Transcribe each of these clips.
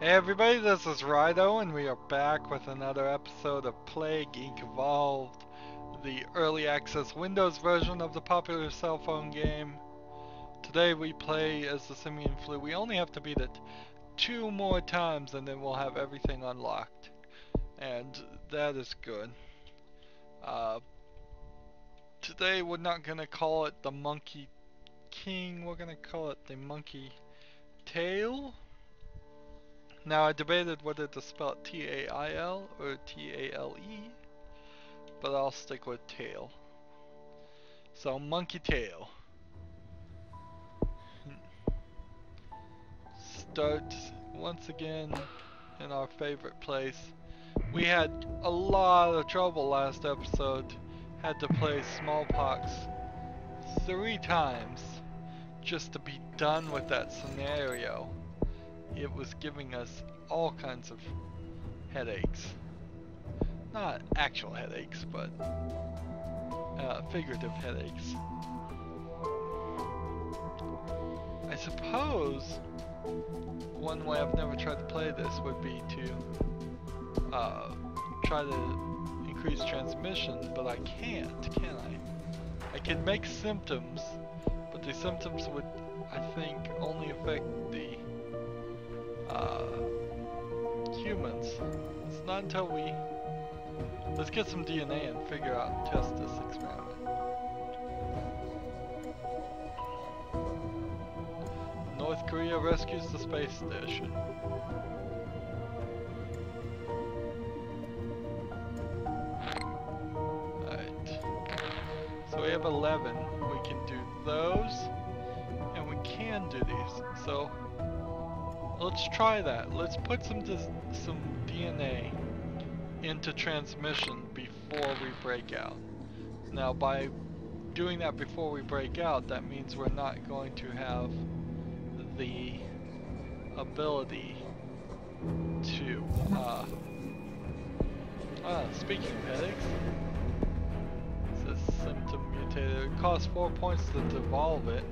Hey everybody, this is Rydo, and we are back with another episode of Plague Inc. Evolved, the early access Windows version of the popular cell phone game. Today we play as the Simian flu. We only have to beat it 2 more times and then we'll have everything unlocked. And that is good. Uh, Today we're not going to call it the Monkey King, we're going to call it the Monkey Tail. Now I debated whether to spell it T-A-I-L or T-A-L-E, but I'll stick with tail. So monkey tail. Start once again in our favorite place. We had a lot of trouble last episode. Had to play smallpox 3 times just to be done with that scenario. It was giving us all kinds of headaches. Not actual headaches, but figurative headaches. I suppose one way I've never tried to play this would be to try to increase transmission, but I can't, can I? I can make symptoms, but the symptoms would, I think, only affect the humans. It's not until we... Let's get some DNA and figure out and test this experiment. North Korea rescues the space station. Alright. So we have 11. We can do those, and we can do these. So let's try that. Let's put some DNA into transmission before we break out. Now by doing that before we break out, that means we're not going to have the ability to speaking of headaches, it says symptom mutated. It costs 4 points to devolve it.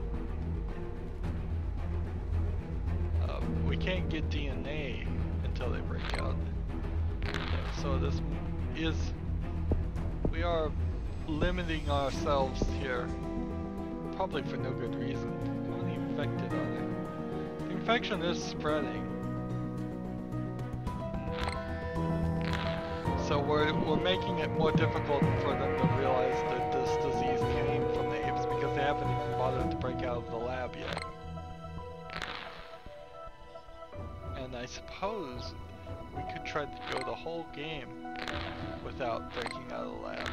We can't get DNA until they break out. So this is, we are limiting ourselves here, probably for no good reason. How many infected are there? The infection is spreading. So we're making it more difficult for them to realize that this disease came from the apes because they haven't even bothered to break out of the lab yet. And I suppose we could try to go the whole game without breaking out of the lab.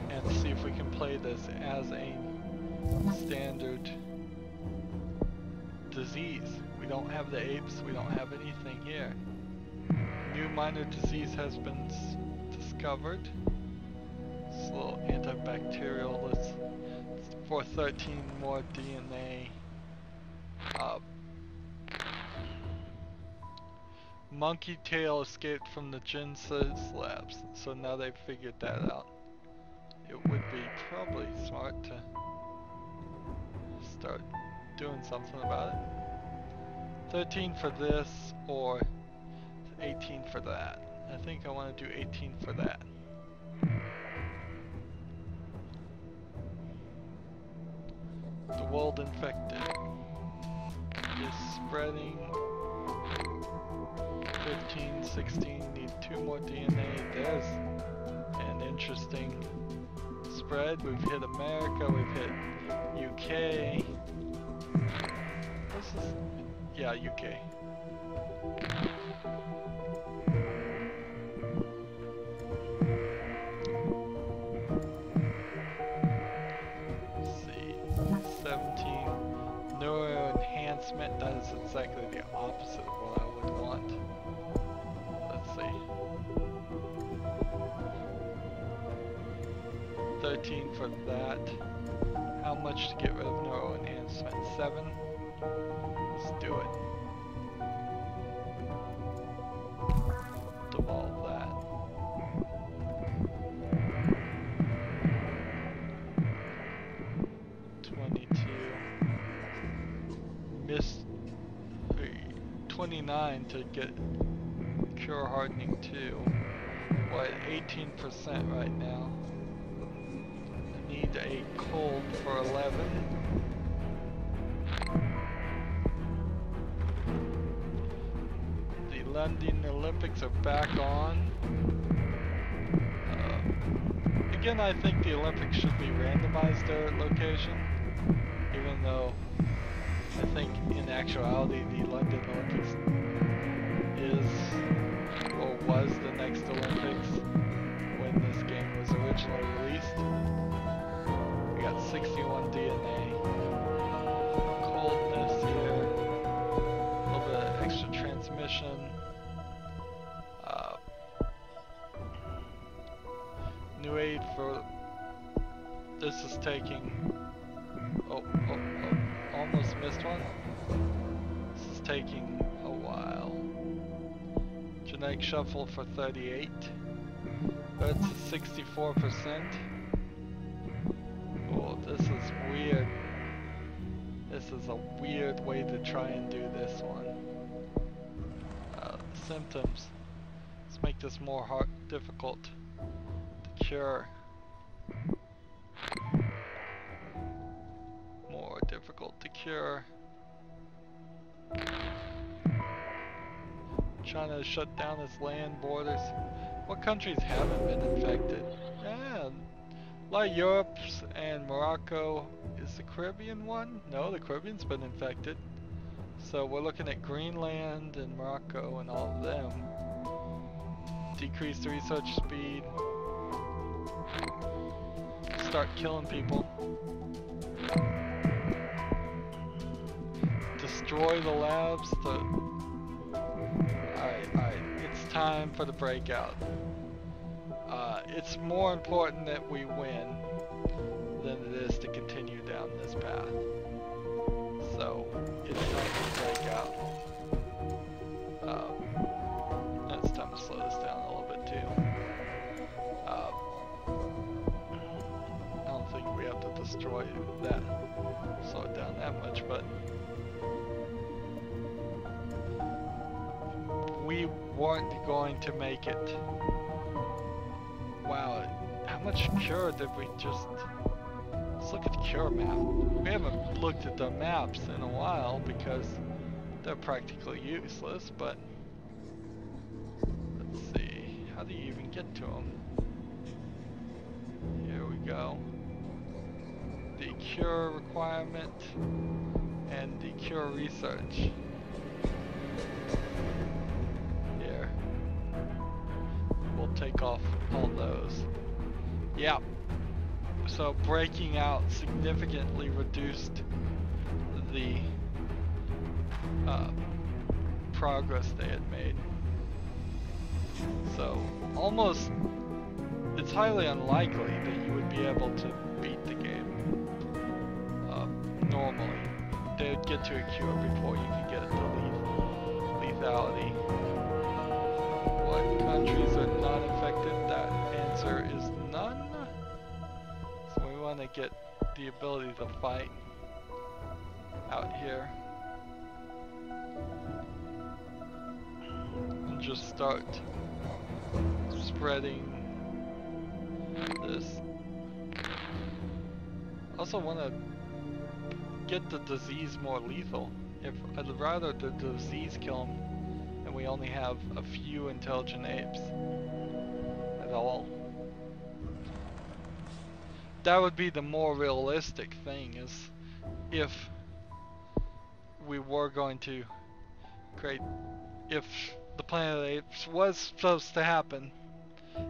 And see if we can play this as a standard disease. We don't have the apes, we don't have anything here. New minor disease has been discovered. It's a little antibacterial. Let's for 13 more DNA. Monkey tail escaped from the Genesis labs, so now they've figured that out. It would be probably smart to start doing something about it. 13 for this, or 18 for that. I think I want to do 18 for that. The world infected is spreading. 15, 16, need 2 more DNA. There's an interesting spread. We've hit America, we've hit UK. This is, yeah, UK. Let's see, 17. Neuro enhancement, that is exactly the opposite of what I would want. Let's see. 13 for that. How much to get rid of neuro enhancement? 7? Let's do it. Devolve that. 29 to get cure hardening 2. We're at 18% right now. I need a cold for 11. The London Olympics are back on. Again, I think the Olympics should be randomized their location, even though I think in actuality the London Olympics is or was the next Olympics when this game was originally released. We got 61 DNA, coldness here, a little bit of extra transmission. New aid for this is taking almost missed one. This is taking a while. Genetic shuffle for 38. That's 64%. Oh, this is weird. This is a weird way to try and do this one. Symptoms. Let's make this more difficult to cure. More difficult to cure. China has shut down its land borders. What countries haven't been infected? Yeah, a lot of Europe's and Morocco. Is the Caribbean one? No, the Caribbean's been infected. So we're looking at Greenland and Morocco and all of them. Decrease the research speed. Start killing people. Destroy the labs. Alright, it's time for the breakout. It's more important that we win than it is to continue down this path. So, it's time to break out. It's time to slow this down a little bit too. I don't think we have to destroy that, slow it down that much, but we weren't going to make it. Wow, how much cure did we just... Let's look at the cure map. We haven't looked at the maps in a while because they're practically useless, but let's see, how do you even get to them? Here we go. The cure requirement and the cure research. Here. We'll take off all those. Yeah. So breaking out significantly reduced the progress they had made. So almost, it's highly unlikely that you would be able to beat the game normally. They would get to a cure before you could get it to lethality. What countries are not infected? That answer is none. So we want to get the ability to fight out here. And just start spreading this. Also want to get the disease more lethal. If I'd rather the disease kill them and we only have a few intelligent apes at all. That would be the more realistic thing, is if we were going to create, if the Planet of the Apes was supposed to happen,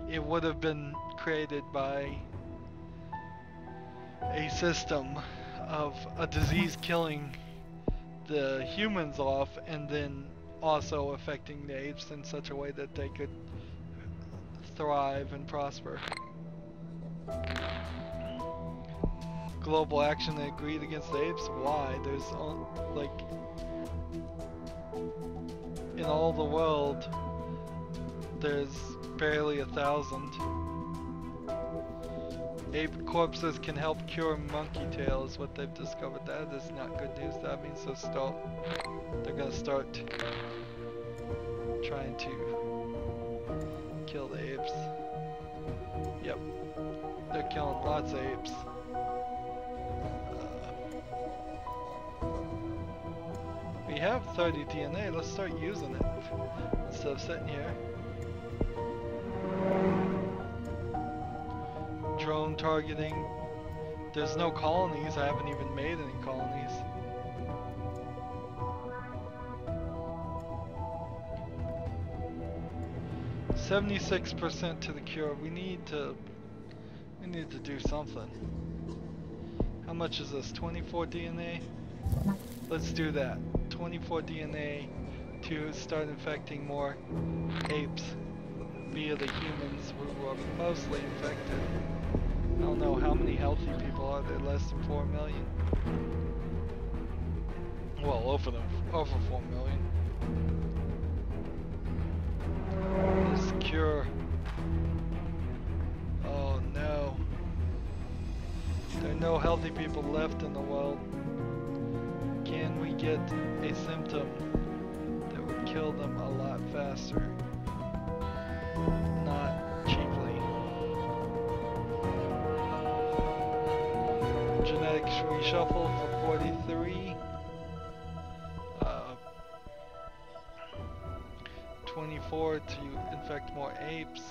it would have been created by a system of a disease killing the humans off and then also affecting the apes in such a way that they could thrive and prosper. Global action that agreed against the apes? Why? There's like in all the world there's barely 1,000. Ape corpses can help cure monkey tail is what they've discovered. That is not good news. That means they're gonna start trying to kill the apes. Yep. They're killing lots of apes. We have 30 DNA. Let's start using it instead of sitting here. Drone targeting. There's no colonies. I haven't even made any colonies. %76% to the cure. We need to do something. How much is this? 24 DNA? Let's do that. 24 DNA to start infecting more apes via the humans who are mostly infected. I don't know how many healthy people are there, less than 4 million? Well, over 4 million. This cure. Oh no. There are no healthy people left in the world. Can we get a symptom that would kill them a lot faster? Not cheaply. Genetics reshuffle for 43. 24 to infect more apes.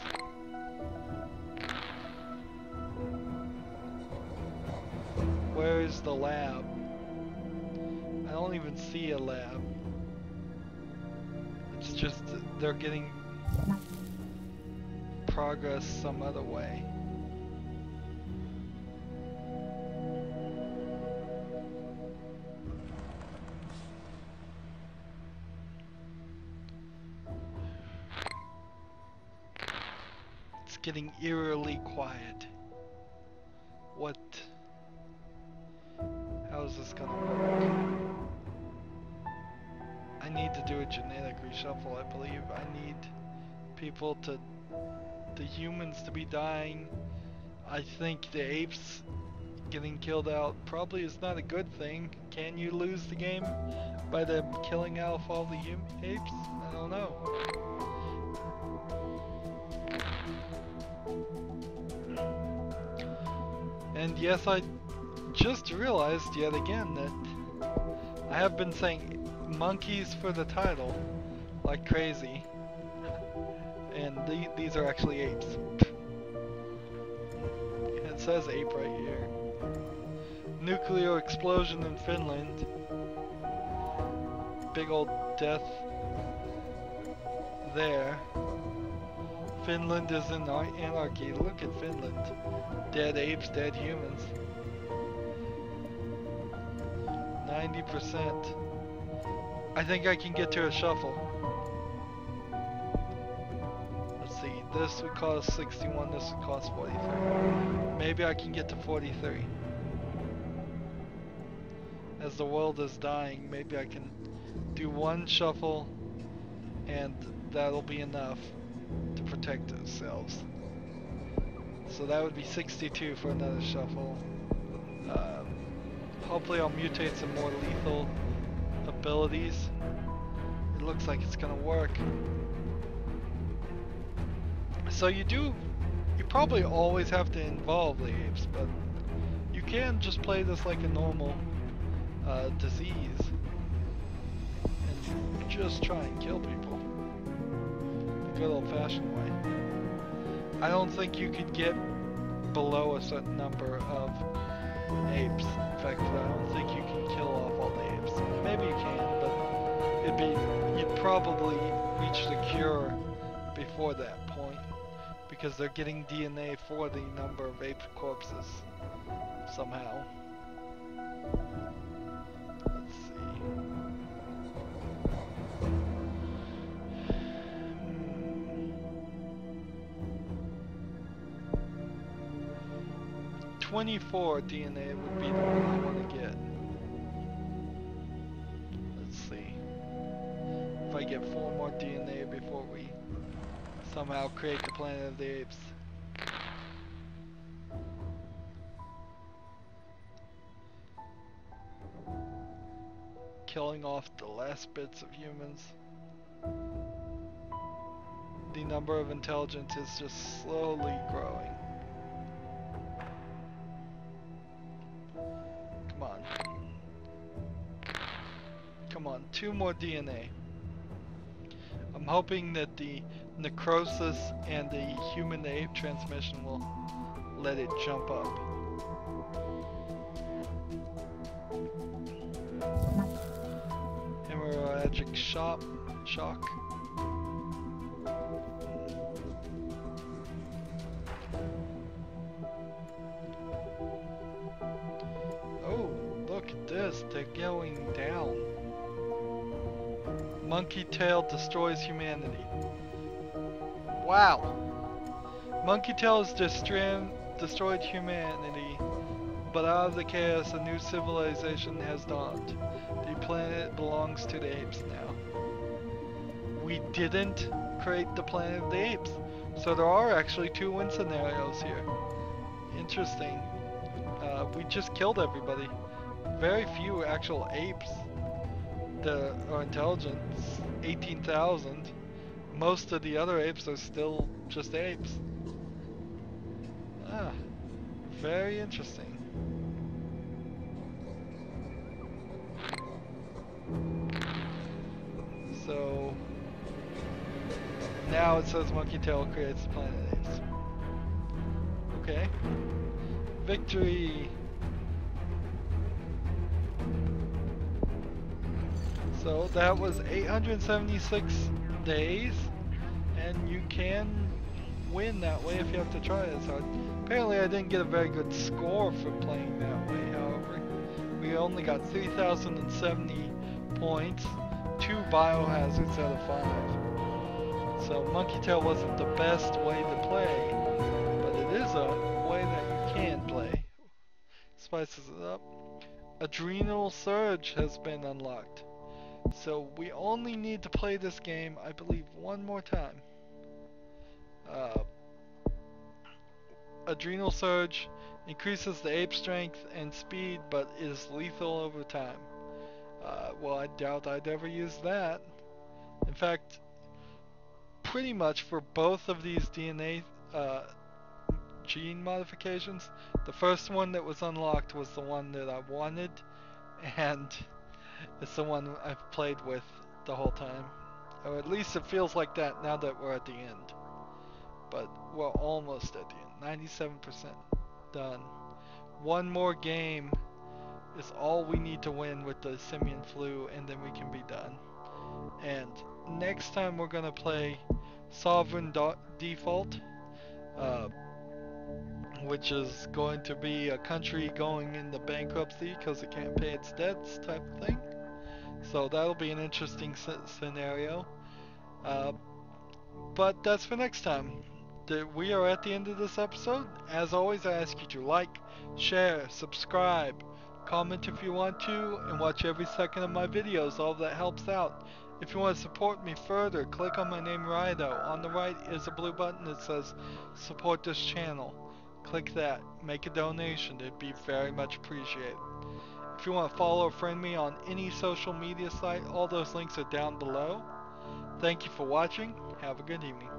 Where is the lab? I don't even see a lab. It's just they're getting progress some other way. It's getting eerily quiet. What? How is this gonna work? I need to do a genetic reshuffle, I believe. I need people to... the humans to be dying. I think the apes getting killed out probably is not a good thing. Can you lose the game by them killing off all the apes? I don't know. And yes, I just realized yet again that I have been saying monkeys for the title like crazy, and these are actually apes. It says ape right here. Nuclear explosion in Finland. Big old death there. Finland is in anarchy. Look at Finland. Dead apes, dead humans. 90%. I think I can get to a shuffle. Let's see. This would cost 61. This would cost 43. Maybe I can get to 43. As the world is dying, maybe I can do one shuffle and that'll be enough to protect ourselves. So that would be 62 for another shuffle. Hopefully I'll mutate some more lethal abilities. It looks like it's gonna work. So you probably always have to involve the apes, but you can just play this like a normal disease and just try and kill people the good old-fashioned way. I don't think you could get below a certain number of apes. In fact, I don't think you can kill off all the apes. Maybe you can, but you'd probably reach the cure before that point, because they're getting DNA for the number of ape corpses somehow. Let's see. 24 DNA would be the one I want to get. Let's see. If I get 4 more DNA before we somehow create the planet of the apes. killing off the last bits of humans. The number of intelligence is just slowly growing. Come on. Come on, 2 more DNA. I'm hoping that the necrosis and the human to ape transmission will let it jump up. Hemorrhagic shock. Oh, look at this, they're going down. Monkey tail destroys humanity. Wow! Monkey tail has destroyed humanity, but out of the chaos a new civilization has dawned. The planet belongs to the apes now. We didn't create the planet of the apes, so there are actually 2 win scenarios here. Interesting. We just killed everybody. Very few actual apes that are intelligent. 18,000. Most of the other apes are still just apes. Ah, very interesting. So now it says Monkey Tail creates the planet apes. Okay. Victory! So that was 876 days, and you can win that way if you have to try as hard. Apparently I didn't get a very good score for playing that way, however. We only got 3,070 points, 2 biohazards out of 5. So Monkey Tail wasn't the best way to play, but it is a way that you can play. Spices it up. Adrenal Surge has been unlocked. So we only need to play this game, I believe, 1 more time. Adrenal Surge increases the ape strength and speed, but is lethal over time. Well, I doubt I'd ever use that. In fact, pretty much for both of these DNA gene modifications, the first one that was unlocked was the one that I wanted, and it's the one I've played with the whole time. Or at least it feels like that now that we're at the end. But we're almost at the end. 97% done. 1 more game is all we need to win with the Simian flu, and then we can be done. And next time we're going to play Sovereign Default, which is going to be a country going into bankruptcy because it can't pay its debts type of thing. So that'll be an interesting scenario. But that's for next time. We are at the end of this episode. As always, I ask you to like, share, subscribe, comment if you want to, and watch every second of my videos. All of that helps out. If you want to support me further, click on my name, Rydo. On the right is a blue button that says support this channel. Click that. Make a donation. It'd be very much appreciated. If you want to follow or friend me on any social media site, all those links are down below. Thank you for watching. Have a good evening.